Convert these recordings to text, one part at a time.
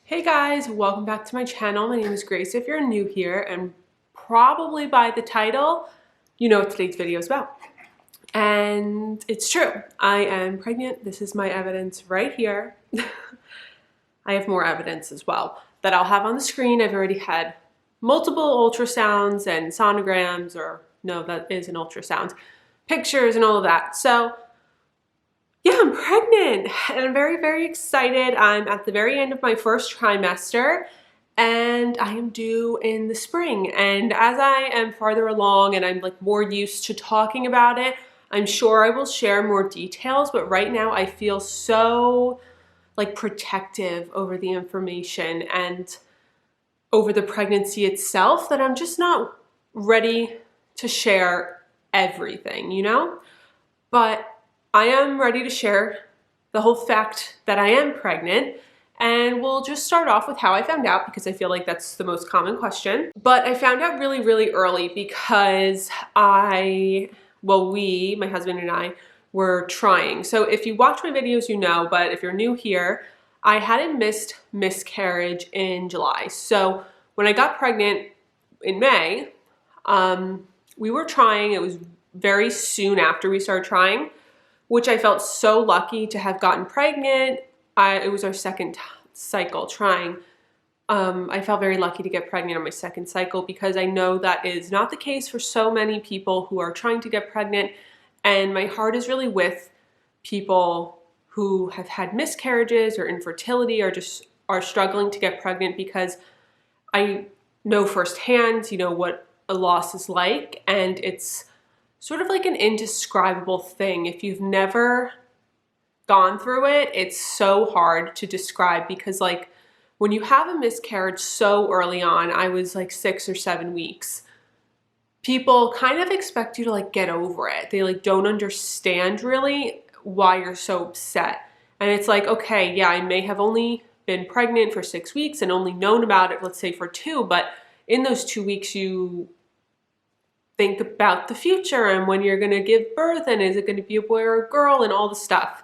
Hey guys, welcome back to my channel. My name is Grace if you're new here, and probably by the title, you know what today's video is about. And it's true, I am pregnant. This is my evidence right here. I have more evidence as well that I'll have on the screen. I've already had multiple ultrasounds and sonograms, or no, that is an ultrasound, pictures and all of that. So yeah, I'm pregnant and I'm very, very excited. I'm at the very end of my first trimester and I am due in the spring. And as I am farther along and I'm like more used to talking about it, I'm sure I will share more details, but right now I feel so like protective over the information and over the pregnancy itself that I'm just not ready to share everything, you know? But I am ready to share the whole fact that I am pregnant, and we'll just start off with how I found out because I feel like that's the most common question. But I found out really, really early because my husband and I, were trying. So if you watch my videos, you know, but if you're new here, I had a miscarriage in July. So when I got pregnant in May, we were trying. It was very soon after we started trying, which I felt so lucky to have gotten pregnant. It was our second cycle trying. I felt very lucky to get pregnant on my second cycle because I know that is not the case for so many people who are trying to get pregnant. And my heart is really with people who have had miscarriages or infertility or just are struggling to get pregnant, because I know firsthand, you know, what a loss is like, and it's sort of like an indescribable thing. If you've never gone through it, it's so hard to describe because like when you have a miscarriage so early on, I was like 6 or 7 weeks, people kind of expect you to like get over it. They like don't understand really why you're so upset. And it's like, okay, yeah, I may have only been pregnant for 6 weeks and only known about it, let's say for 2, but in those 2 weeks you think about the future and when you're going to give birth and is it going to be a boy or a girl and all the stuff.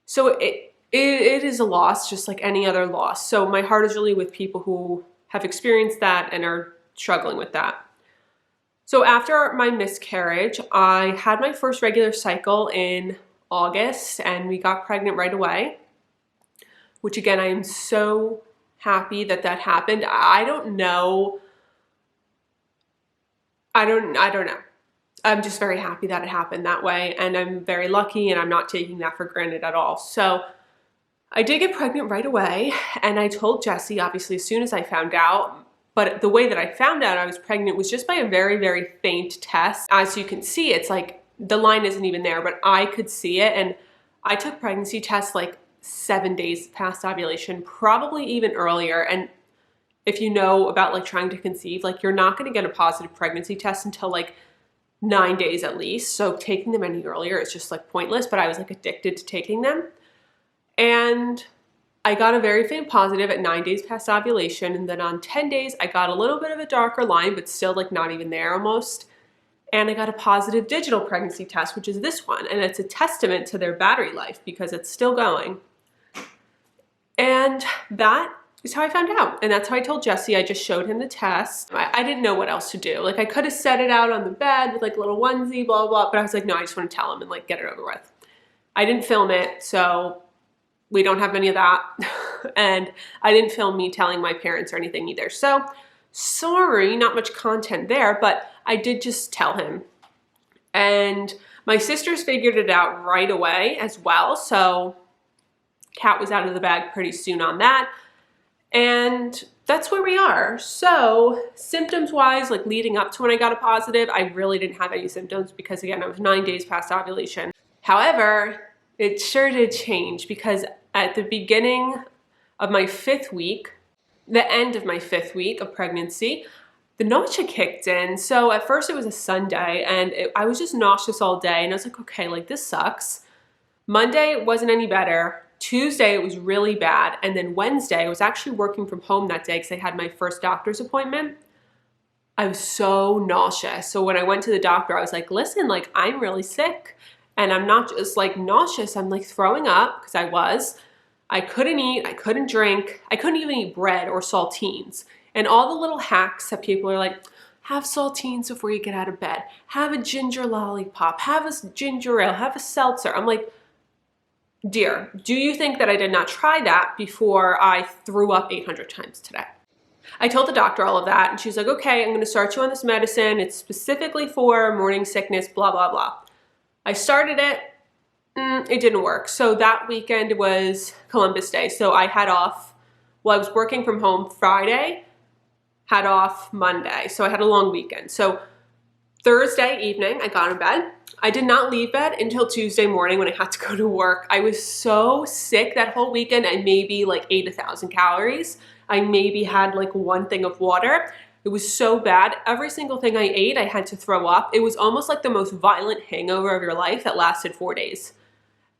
So it is a loss just like any other loss. So my heart is really with people who have experienced that and are struggling with that. So after my miscarriage, I had my first regular cycle in August and we got pregnant right away, which again, I am so happy that that happened. I don't know. I'm just very happy that it happened that way, and I'm very lucky, and I'm not taking that for granted at all. So I did get pregnant right away, and I told Jesse, obviously, as soon as I found out, but the way that I found out I was pregnant was just by a very, very faint test. As you can see, it's like the line isn't even there, but I could see it, and I took pregnancy tests like 7 days past ovulation, probably even earlier, and if you know about like trying to conceive, like you're not going to get a positive pregnancy test until like 9 days at least. So taking them any earlier is just like pointless, but I was like addicted to taking them. And I got a very faint positive at 9 days past ovulation. And then on 10 days, I got a little bit of a darker line, but still like not even there almost. And I got a positive digital pregnancy test, which is this one. And it's a testament to their battery life because it's still going. And that is how I found out. And that's how I told Jesse. I just showed him the test. I didn't know what else to do. Like I could have set it out on the bed with like a little onesie, blah, blah, blah. But I was like, no, I just want to tell him and like get it over with. I didn't film it, so we don't have any of that. And I didn't film me telling my parents or anything either. So sorry, not much content there, but I did just tell him. And my sisters figured it out right away as well. So Kat was out of the bag pretty soon on that. And that's where we are. So symptoms wise, like leading up to when I got a positive, I really didn't have any symptoms because again, I was 9 days past ovulation. However, it sure did change because at the beginning of my 5th week, the end of my 5th week of pregnancy, the nausea kicked in. So at first it was a Sunday and I was just nauseous all day and I was like, okay, like this sucks. Monday it wasn't any better. Tuesday, it was really bad. And then Wednesday, I was actually working from home that day because I had my first doctor's appointment. I was so nauseous. So when I went to the doctor, I was like, listen, like I'm really sick. And I'm not just like nauseous, I'm like throwing up because I I couldn't eat, I couldn't drink, I couldn't even eat bread or saltines. And all the little hacks that people are like, have saltines before you get out of bed, have a ginger lollipop, have a ginger ale, have a seltzer. I'm like, dear, do you think that I did not try that before I threw up 800 times today? I told the doctor all of that, and she's like, okay, I'm gonna start you on this medicine. It's specifically for morning sickness, blah, blah, blah. I started it, it didn't work. So that weekend was Columbus Day. So I had off, well, I was working from home Friday, had off Monday. So I had a long weekend. So Thursday evening, I got in bed. I did not leave bed until Tuesday morning when I had to go to work. I was so sick that whole weekend. I maybe like ate 1,000 calories. I maybe had like one thing of water. It was so bad. Every single thing I ate, I had to throw up. It was almost like the most violent hangover of your life that lasted 4 days.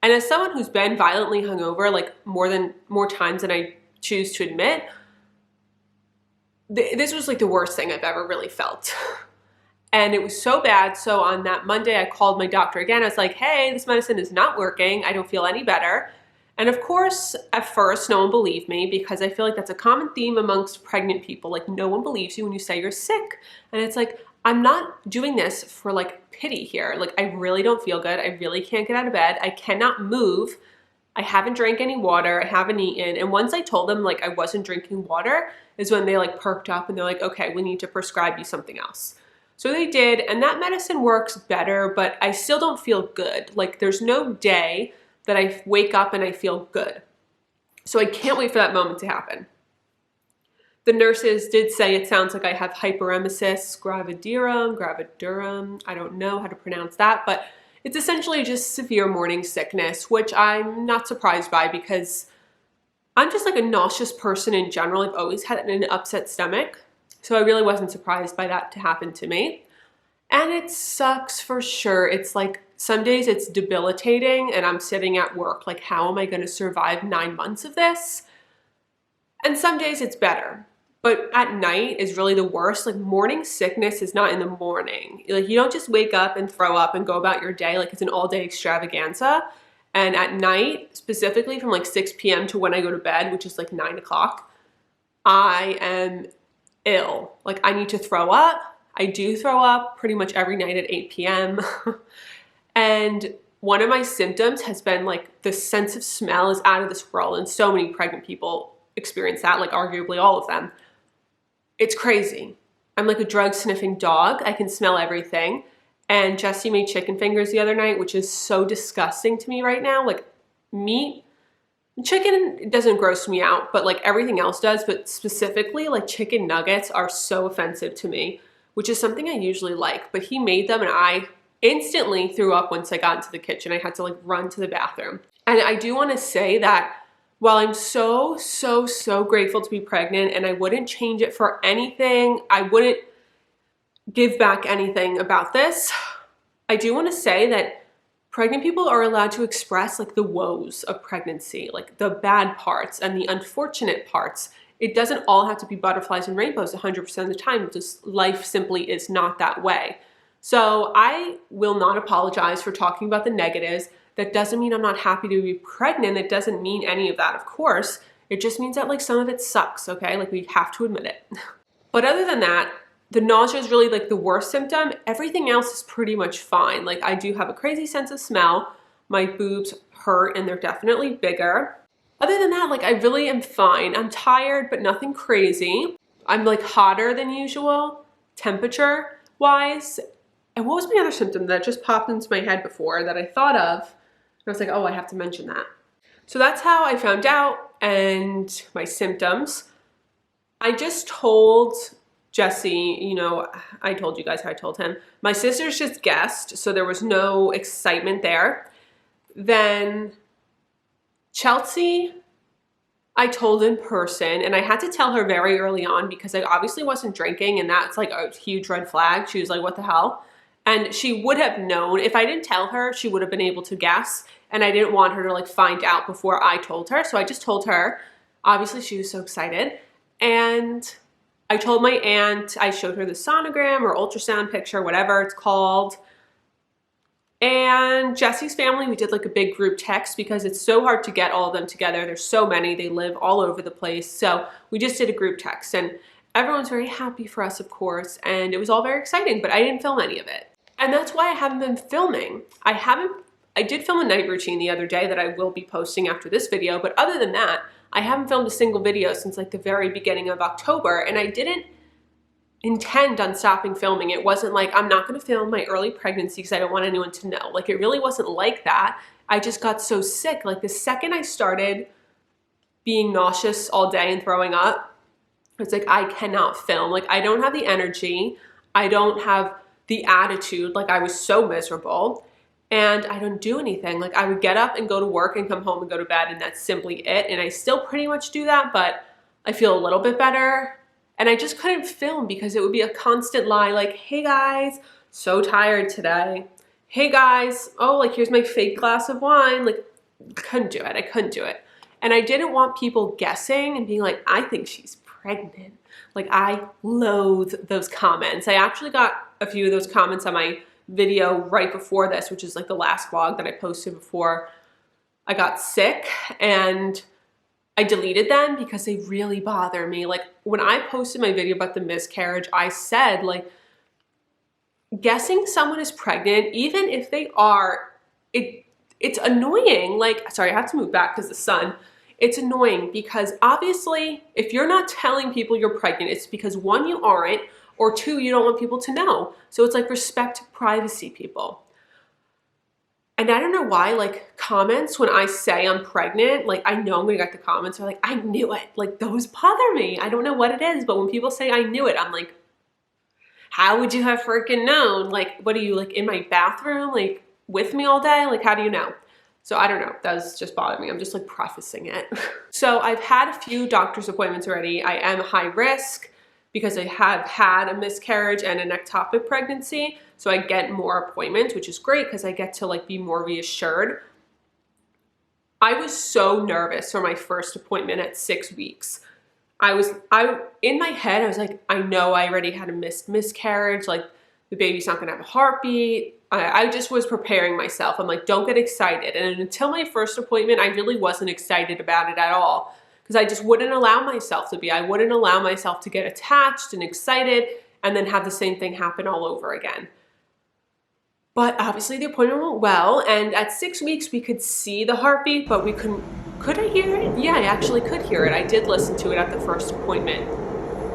And as someone who's been violently hungover, like more times than I choose to admit, this was like the worst thing I've ever really felt. And it was so bad. So on that Monday, I called my doctor again. I was like, hey, this medicine is not working. I don't feel any better. And of course, at first, no one believed me because I feel like that's a common theme amongst pregnant people. Like, no one believes you when you say you're sick. And it's like, I'm not doing this for like pity here. Like, I really don't feel good. I really can't get out of bed. I cannot move. I haven't drank any water. I haven't eaten. And once I told them like I wasn't drinking water is when they like perked up and they're like, okay, we need to prescribe you something else. So they did, and that medicine works better, but I still don't feel good. Like, there's no day that I wake up and I feel good. So I can't wait for that moment to happen. The nurses did say it sounds like I have hyperemesis gravidarum. I don't know how to pronounce that, but it's essentially just severe morning sickness, which I'm not surprised by because I'm just like a nauseous person in general. I've always had an upset stomach. So I really wasn't surprised by that to happen to me. And it sucks for sure. It's like some days it's debilitating and I'm sitting at work like, how am I going to survive 9 months of this? And some days it's better. But at night is really the worst. Like, morning sickness is not in the morning. Like, you don't just wake up and throw up and go about your day like it's an all-day extravaganza. And at night, specifically from like 6 p.m. to when I go to bed, which is like 9 o'clock, I am ill. Like, I need to throw up. I do throw up pretty much every night at 8 p.m. And one of my symptoms has been like the sense of smell is out of this world. And so many pregnant people experience that, like arguably all of them. It's crazy. I'm like a drug sniffing dog. I can smell everything. And Jesse made chicken fingers the other night, which is so disgusting to me right now. Like, meat. Chicken doesn't gross me out, but like everything else does. But specifically, like, chicken nuggets are so offensive to me, which is something I usually like. But he made them and I instantly threw up once I got into the kitchen. I had to like run to the bathroom. And I do want to say that while I'm so grateful to be pregnant and I wouldn't change it for anything, I wouldn't give back anything about this, I do want to say that pregnant people are allowed to express like the woes of pregnancy, like the bad parts and the unfortunate parts. It doesn't all have to be butterflies and rainbows 100% of the time. Just life simply is not that way. So I will not apologize for talking about the negatives. That doesn't mean I'm not happy to be pregnant. It doesn't mean any of that, of course. It just means that like some of it sucks, okay? Like, we have to admit it. But other than that, the nausea is really like the worst symptom. Everything else is pretty much fine. Like, I do have a crazy sense of smell. My boobs hurt and they're definitely bigger. Other than that, like, I really am fine. I'm tired, but nothing crazy. I'm like hotter than usual, temperature wise. And what was my other symptom that just popped into my head before that I thought of? And I was like, oh, I have to mention that. So that's how I found out and my symptoms. I just told Jesse, you know, I told you guys how I told him. My sisters just guessed, so there was no excitement there. Then Chelsea, I told in person, and I had to tell her very early on because I obviously wasn't drinking, and that's like a huge red flag. She was like, what the hell? And she would have known. If I didn't tell her, she would have been able to guess, and I didn't want her to like find out before I told her, so I just told her. Obviously, she was so excited, and I told my aunt, I showed her the sonogram or ultrasound picture, whatever it's called. And Jesse's family, we did like a big group text because it's so hard to get all of them together. There's so many, they live all over the place. So we just did a group text and everyone's very happy for us, of course. And it was all very exciting, but I didn't film any of it. And that's why I haven't been filming. I did film a night routine the other day that I will be posting after this video. But other than that, I haven't filmed a single video since like the very beginning of October. And I didn't intend on stopping filming. It wasn't like, I'm not gonna film my early pregnancy because I don't want anyone to know. Like, it really wasn't like that. I just got so sick. Like, the second I started being nauseous all day and throwing up, it's like, I cannot film. Like, I don't have the energy. I don't have the attitude. Like, I was so miserable and I don't do anything. Like, I would get up and go to work and come home and go to bed, and that's simply it. And I still pretty much do that, but I feel a little bit better. And I just couldn't film because it would be a constant lie, like, hey guys, so tired today. Hey guys, oh, like, here's my fake glass of wine. Like, I couldn't do it. I couldn't do it. And I didn't want people guessing and being like, I think she's pregnant. Like, I loathe those comments. I actually got a few of those comments on my video right before this, which is like the last vlog that I posted before I got sick, and I deleted them because they really bother me. Like, when I posted my video about the miscarriage, I said, like, guessing someone is pregnant, even if they are, it's annoying. Like, sorry, I have to move back because the sun. It's annoying because obviously if you're not telling people you're pregnant, it's because one, you aren't, or two, you don't want people to know. So it's like, respect privacy, people. And I don't know why, like, comments when I say I'm pregnant, like, I know I'm gonna get the comments are like, I knew it. Like, those bother me. I don't know what it is, but when people say I knew it, I'm like, how would you have freaking known? Like, what are you, like, in my bathroom, like, with me all day? Like, how do you know? So I don't know, that was just bothering me. I'm just like prefacing it. So I've had a few doctor's appointments already. I am high risk because I have had a miscarriage and an ectopic pregnancy. So I get more appointments, which is great because I get to like be more reassured. I was so nervous for my first appointment at 6 weeks. In my head, I was like, I know I already had a miscarriage. Like, the baby's not gonna have a heartbeat. I just was preparing myself. I'm like, don't get excited. And until my first appointment, I really wasn't excited about it at all because I just wouldn't allow myself to be. I wouldn't allow myself to get attached and excited and then have the same thing happen all over again. But obviously the appointment went well, and at 6 weeks we could see the heartbeat, but we couldn't, could I hear it? Yeah, I actually could hear it. I did listen to it at the first appointment.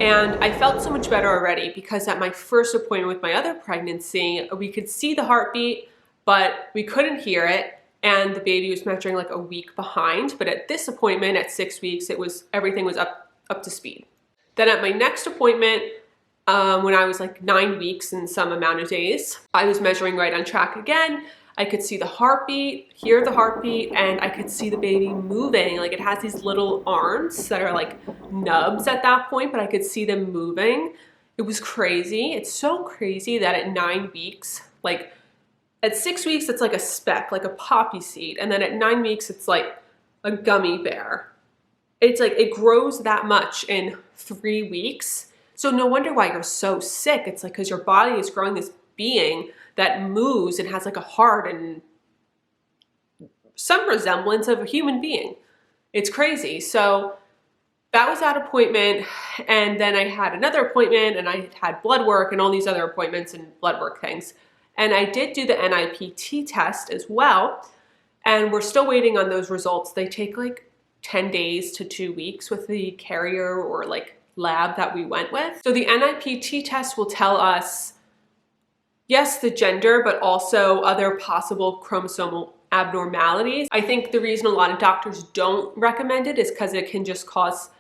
And I felt so much better already because at my first appointment with my other pregnancy, we could see the heartbeat, but we couldn't hear it. And the baby was measuring like a week behind. But at this appointment at 6 weeks, everything was up to speed. Then at my next appointment, when I was like 9 weeks and some amount of days, I was measuring right on track again. I could see the heartbeat, hear the heartbeat, and I could see the baby moving. Like, it has these little arms that are like nubs at that point, but I could see them moving. It was crazy. It's so crazy that at 9 weeks, like at 6 weeks, it's like a speck, like a poppy seed. And then at 9 weeks, it's like a gummy bear. It's like, it grows that much in 3 weeks. So no wonder why you're so sick. It's like, because your body is growing this being that moves and has like a heart and some resemblance of a human being. It's crazy. So that was that appointment. And then I had another appointment and I had blood work and all these other appointments and blood work things. And I did do the NIPT test as well. And we're still waiting on those results. They take like 10 days to 2 weeks with the carrier or like lab that we went with. So the NIPT test will tell us, yes, the gender, but also other possible chromosomal abnormalities. I think the reason a lot of doctors don't recommend it is because it can just cause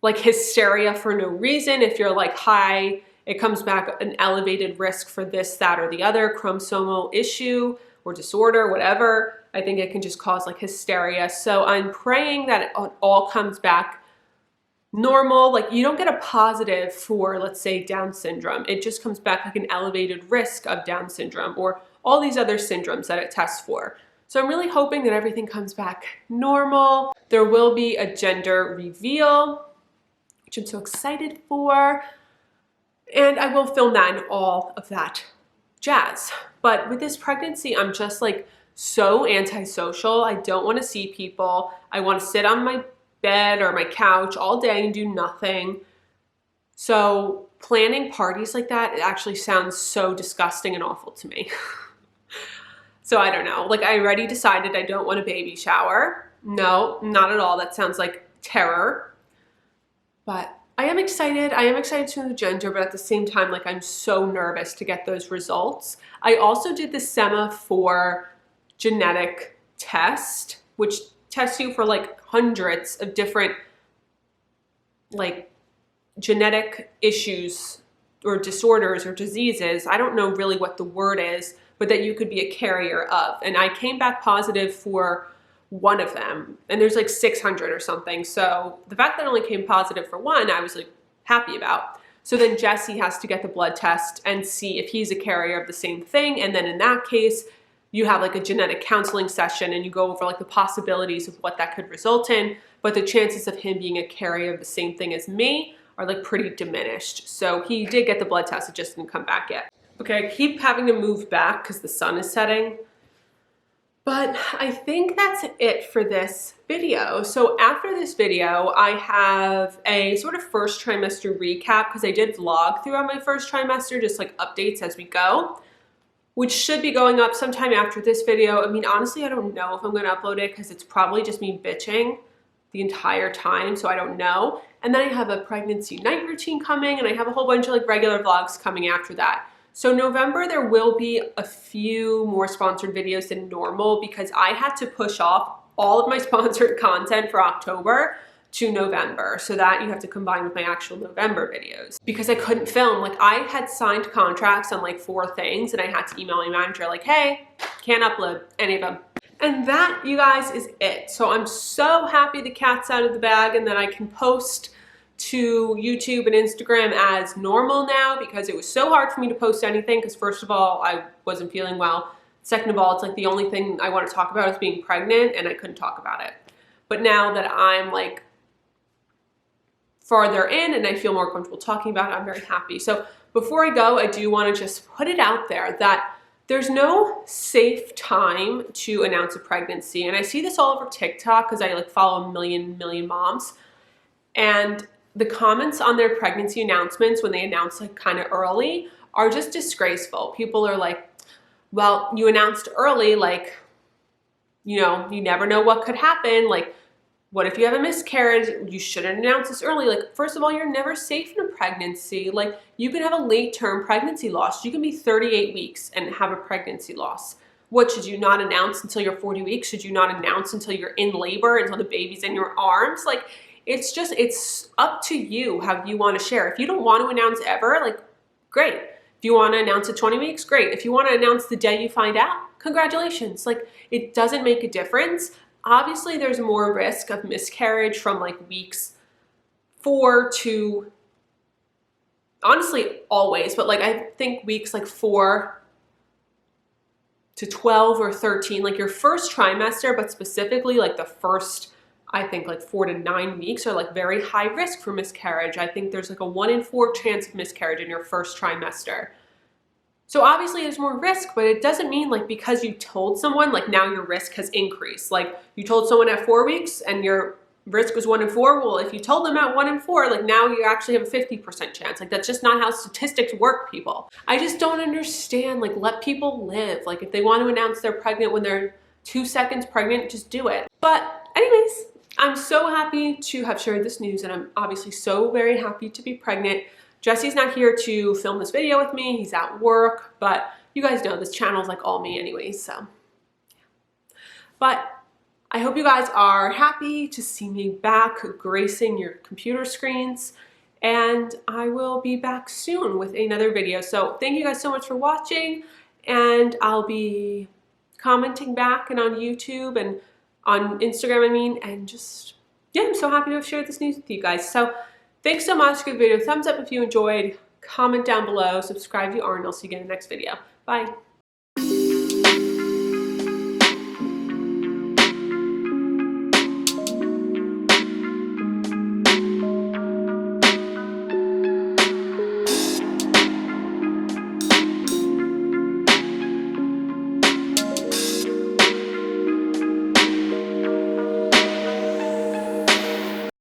like hysteria for no reason. If you're like high, it comes back an elevated risk for this, that, or the other chromosomal issue or disorder, whatever. I think it can just cause like hysteria. So I'm praying that it all comes back normal. Like, you don't get a positive for, let's say, Down syndrome. It just comes back like an elevated risk of Down syndrome or all these other syndromes that it tests for. So I'm really hoping that everything comes back normal. There will be a gender reveal, which I'm so excited for. And I will film that and all of that jazz. But with this pregnancy, I'm just like so antisocial. I don't want to see people. I want to sit on my bed or my couch all day and do nothing. So planning parties like that, it actually sounds so disgusting and awful to me. So I don't know. Like, I already decided I don't want a baby shower. No, not at all. That sounds like terror. But I am excited. I am excited to know the gender, but at the same time, like, I'm so nervous to get those results. I also did the semaphore genetic test, which tests you for like hundreds of different like genetic issues or disorders or diseases. I don't know really what the word is, but that you could be a carrier of. And I came back positive for one of them, and there's like 600 or something. So the fact that I only came positive for one, I was like happy about. So then Jesse has to get the blood test and see if he's a carrier of the same thing. And then in that case, you have like a genetic counseling session and you go over like the possibilities of what that could result in. But the chances of him being a carrier of the same thing as me are like pretty diminished. So he did get the blood test, it just didn't come back yet. Okay, I keep having to move back because the sun is setting. But I think that's it for this video. So after this video, I have a sort of first trimester recap because I did vlog throughout my first trimester, just like updates as we go, which should be going up sometime after this video. I mean, honestly, I don't know if I'm going to upload it because it's probably just me bitching the entire time, so I don't know. And then I have a pregnancy night routine coming, and I have a whole bunch of like regular vlogs coming after that. So November, there will be a few more sponsored videos than normal because I had to push off all of my sponsored content for October to November, so that you have to combine with my actual November videos because I couldn't film. Like, I had signed contracts on like 4 things and I had to email my manager like, hey, can't upload any of them. And that, you guys, is it. So I'm so happy the cat's out of the bag and that I can post to YouTube and Instagram as normal now, because it was so hard for me to post anything because first of all, I wasn't feeling well. Second of all, it's like the only thing I want to talk about is being pregnant and I couldn't talk about it. But now that I'm like farther in and I feel more comfortable talking about it, I'm very happy. So before I go, I do want to just put it out there that there's no safe time to announce a pregnancy. And I see this all over TikTok because I like follow a million moms, and the comments on their pregnancy announcements when they announce like kind of early are just disgraceful. People are like, well, you announced early, like, you know, you never know what could happen. Like, what if you have a miscarriage? You shouldn't announce this early. Like, first of all, you're never safe in a pregnancy. Like, you can have a late-term pregnancy loss. You can be 38 weeks and have a pregnancy loss. What, should you not announce until you're 40 weeks? Should you not announce until you're in labor, until the baby's in your arms? Like, it's just, it's up to you how you want to share. If you don't want to announce ever, like, great. If you want to announce at 20 weeks, great. If you want to announce the day you find out, congratulations. Like, it doesn't make a difference. Obviously, there's more risk of miscarriage from like weeks 4 to, honestly, always, but like I think weeks like 4 to 12 or 13, like your first trimester, but specifically like the first, I think like 4 to 9 weeks are like very high risk for miscarriage. I think there's like a 1 in 4 chance of miscarriage in your first trimester. So obviously there's more risk, but it doesn't mean like because you told someone, like now your risk has increased. Like you told someone at 4 weeks and your risk was 1 in 4. Well, if you told them at 1 in 4, like now you actually have a 50% chance. Like that's just not how statistics work, people. I just don't understand. Like, let people live. Like if they want to announce they're pregnant when they're 2 seconds pregnant, just do it. But anyways, I'm so happy to have shared this news, and I'm obviously so very happy to be pregnant. Jesse's not here to film this video with me. He's at work, but you guys know this channel is like all me anyways, so. But I hope you guys are happy to see me back gracing your computer screens, and I will be back soon with another video. So thank you guys so much for watching, and I'll be commenting back and on YouTube and on Instagram, I mean, and just, yeah, I'm so happy to have shared this news with you guys. So thanks so much. Give the video a thumbs up if you enjoyed. Comment down below. Subscribe if you aren't. I'll see you again in the next video. Bye.